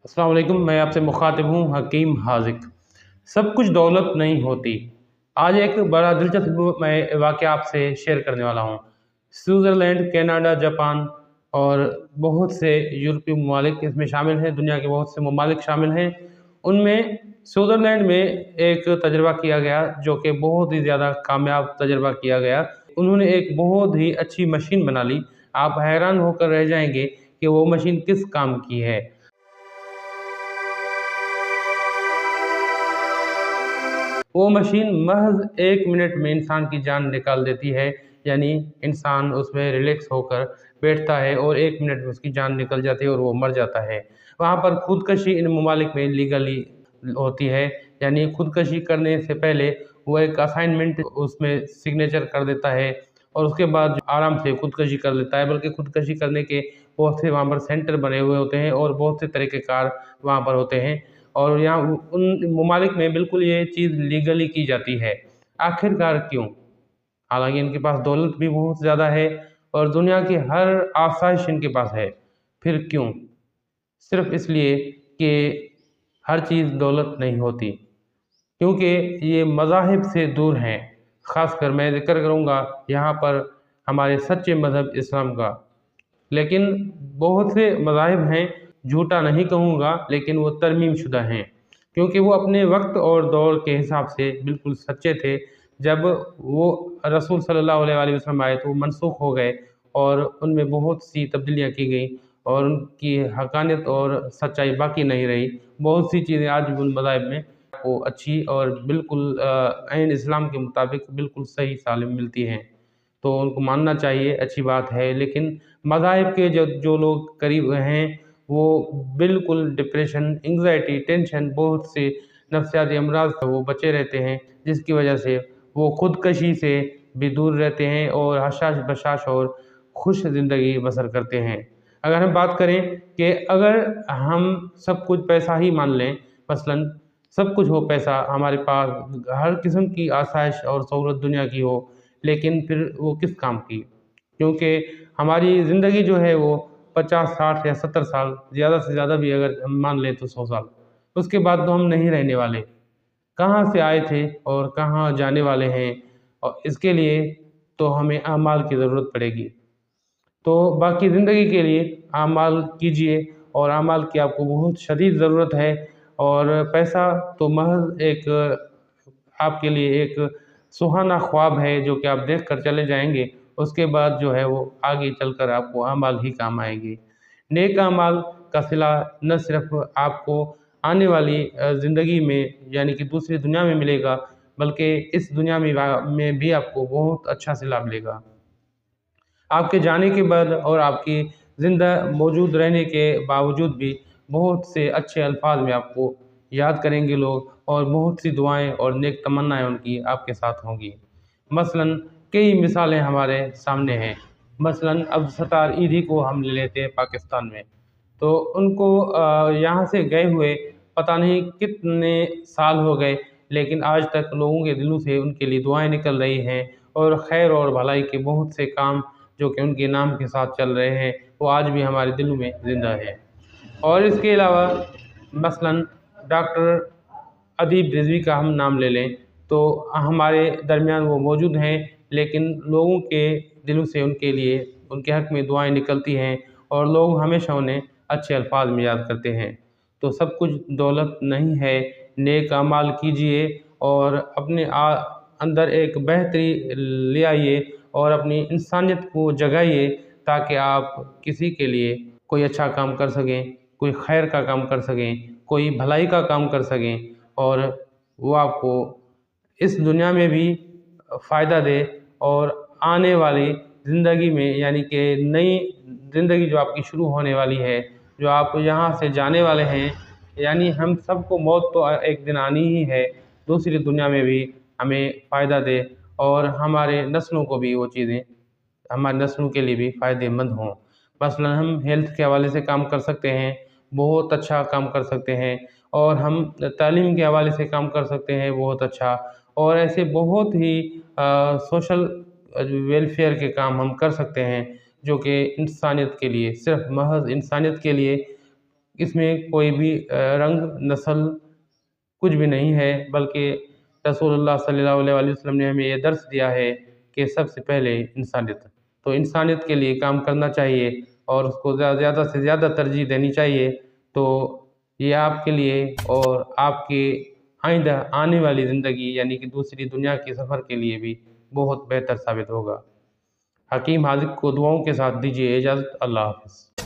अस्सलाम वालेकुम। मैं आपसे मुखातिब हूँ हकीम हाज़िक। सब कुछ दौलत नहीं होती। आज एक बड़ा दिलचस्प मैं वाक़या आपसे शेयर करने वाला हूँ। स्विट्ज़रलैंड, कनाडा, जापान और बहुत से यूरोपीय ममालिक इसमें शामिल हैं, दुनिया के बहुत से ममालिक शामिल हैं। उनमें स्विट्ज़रलैंड में एक तजुर्बा किया गया जो कि बहुत ही ज़्यादा कामयाब तजुर्बा किया गया। उन्होंने एक बहुत ही अच्छी मशीन बना ली। आप हैरान होकर रह जाएँगे कि वो मशीन किस काम की है। वो मशीन महज़ 1 मिनट में इंसान की जान निकाल देती है। यानी इंसान उसमें रिलैक्स होकर बैठता है और 1 मिनट में उसकी जान निकल जाती है और वो मर जाता है। वहाँ पर खुदकशी इन ममालिक में लीगली होती है। यानी खुदकशी करने से पहले वो एक असाइनमेंट उसमें सिग्नेचर कर देता है और उसके बाद आराम से खुदकशी कर लेता है। बल्कि खुदकशी करने के बहुत से वहाँ पर सेंटर बने हुए होते हैं और बहुत से तरीक़ेकार वहाँ पर होते हैं। और यहाँ उन ममालिक में बिल्कुल ये चीज़ लीगली की जाती है। आखिरकार क्यों? हालाँकि इनके पास दौलत भी बहुत ज़्यादा है और दुनिया की हर आसाइश इनके पास है। फिर क्यों? सिर्फ़ इसलिए कि हर चीज़ दौलत नहीं होती। क्योंकि ये मज़ाहिब से दूर हैं। ख़ासकर मैं ज़िक्र करूँगा यहाँ पर हमारे सच्चे मज़हब इस्लाम का। लेकिन बहुत से मज़ाहिब हैं, झूठा नहीं कहूँगा, लेकिन वो तरमीम शुदा हैं। क्योंकि वो अपने वक़्त और दौर के हिसाब से बिल्कुल सच्चे थे। जब वो रसूल सल्लल्लाहु अलैहि वसल्लम आए तो वो मनसूख़ हो गए और उनमें बहुत सी तब्दीलियाँ की गईं और उनकी हक़ानियत और सच्चाई बाकी नहीं रही। बहुत सी चीज़ें आज भी उन मज़ाहिब में आपको अच्छी और बिल्कुल ऐन इस्लाम के मुताबिक बिल्कुल सही सालिम मिलती हैं। तो उनको मानना चाहिए, अच्छी बात है। लेकिन मज़ाहिब के जो जो लोग करीब हैं, वो बिल्कुल डिप्रेशन, एंग्ज़ायटी, टेंशन, बहुत से नफ़सियाती अमराज़ से वो बचे रहते हैं, जिसकी वजह से वो खुदकशी से भी दूर रहते हैं और हशाश बशाश और खुश ज़िंदगी बसर करते हैं। अगर हम बात करें कि अगर हम सब कुछ पैसा ही मान लें, मसलन सब कुछ हो पैसा हमारे पास, हर किस्म की आसाइश और सहूलत दुनिया की हो, लेकिन फिर वो किस काम की? क्योंकि हमारी ज़िंदगी जो है वो 50, 60 या 70 साल, ज़्यादा से ज़्यादा भी अगर हम मान लें तो 100 साल। उसके बाद तो हम नहीं रहने वाले। कहाँ से आए थे और कहाँ जाने वाले हैं और इसके लिए तो हमें अमाल की ज़रूरत पड़ेगी। तो बाकी ज़िंदगी के लिए अमाल कीजिए और अमाल की आपको बहुत शदीद ज़रूरत है। और पैसा तो महज़ एक आपके लिए एक सुहाना ख्वाब है जो कि आप देख कर चले जाएँगे। उसके बाद जो है वो आगे चलकर आपको अमाल ही काम आएँगे। नेक अमाल का सिला न सिर्फ़ आपको आने वाली ज़िंदगी में यानी कि दूसरी दुनिया में मिलेगा, बल्कि इस दुनिया में भी आपको बहुत अच्छा सिला मिलेगा। आपके जाने के बाद और आपकी ज़िंदा मौजूद रहने के बावजूद भी बहुत से अच्छे अल्फाज में आपको याद करेंगे लोग और बहुत सी दुआएँ और नेक तमन्नाएँ उनकी आपके साथ होंगी। मसलन कई मिसालें हमारे सामने हैं। मसलन अब्दुल सत्तार ईधी को हम ले लेते हैं पाकिस्तान में। तो उनको यहाँ से गए हुए पता नहीं कितने साल हो गए, लेकिन आज तक लोगों के दिलों से उनके लिए दुआएँ निकल रही हैं और खैर और भलाई के बहुत से काम जो कि उनके नाम के साथ चल रहे हैं, वो आज भी हमारे दिलों में ज़िंदा है। और इसके अलावा मसलन डॉक्टर अदीब रिज़वी का हम नाम ले लें, तो हमारे दरमियान वो मौजूद हैं, लेकिन लोगों के दिलों से उनके लिए उनके हक़ में दुआएँ निकलती हैं और लोग हमेशा उन्हें अच्छे अल्फाज में याद करते हैं। तो सब कुछ दौलत नहीं है, नेक अमाल कीजिए और अपने अंदर एक बेहतरी ले आइए और अपनी इंसानियत को जगाइए ताकि आप किसी के लिए कोई अच्छा काम कर सकें, कोई खैर का काम कर सकें, कोई भलाई का काम कर सकें और वो आपको इस दुनिया में भी फ़ायदा दे और आने वाली ज़िंदगी में यानी कि नई ज़िंदगी जो आपकी शुरू होने वाली है, जो आप यहाँ से जाने वाले हैं, यानी हम सबको मौत तो एक दिन आनी ही है, दूसरी दुनिया में भी हमें फ़ायदा दे और हमारे नस्लों को भी वो चीज़ें हमारी नस्लों के लिए भी फ़ायदेमंद हों। मसलन हम हेल्थ के हवाले से काम कर सकते हैं, बहुत अच्छा काम कर सकते हैं और हम तालीम के हवाले से काम कर सकते हैं बहुत अच्छा। और ऐसे बहुत ही सोशल वेलफेयर के काम हम कर सकते हैं जो कि इंसानियत के लिए, सिर्फ़ महज़ इंसानियत के लिए اس میں کوئی بھی رنگ نسل کچھ بھی نہیں ہے، بلکہ رسول اللہ صلی اللہ علیہ وسلم نے ہمیں یہ درس دیا ہے کہ سب سے پہلے انسانیت، تو انسانیت کے لیے کام کرنا چاہیے اور اس کو زیادہ سے زیادہ ترجیح دینی چاہیے، تو یہ آپ کے لیے اور آپ کے آئندہ آنے والی زندگی یعنی کہ دوسری دنیا کے سفر کے لیے بھی بہت بہتر ثابت ہوگا۔ حکیم حاذق کو دعاؤں کے ساتھ دیجیے اجازت، اللہ حافظ۔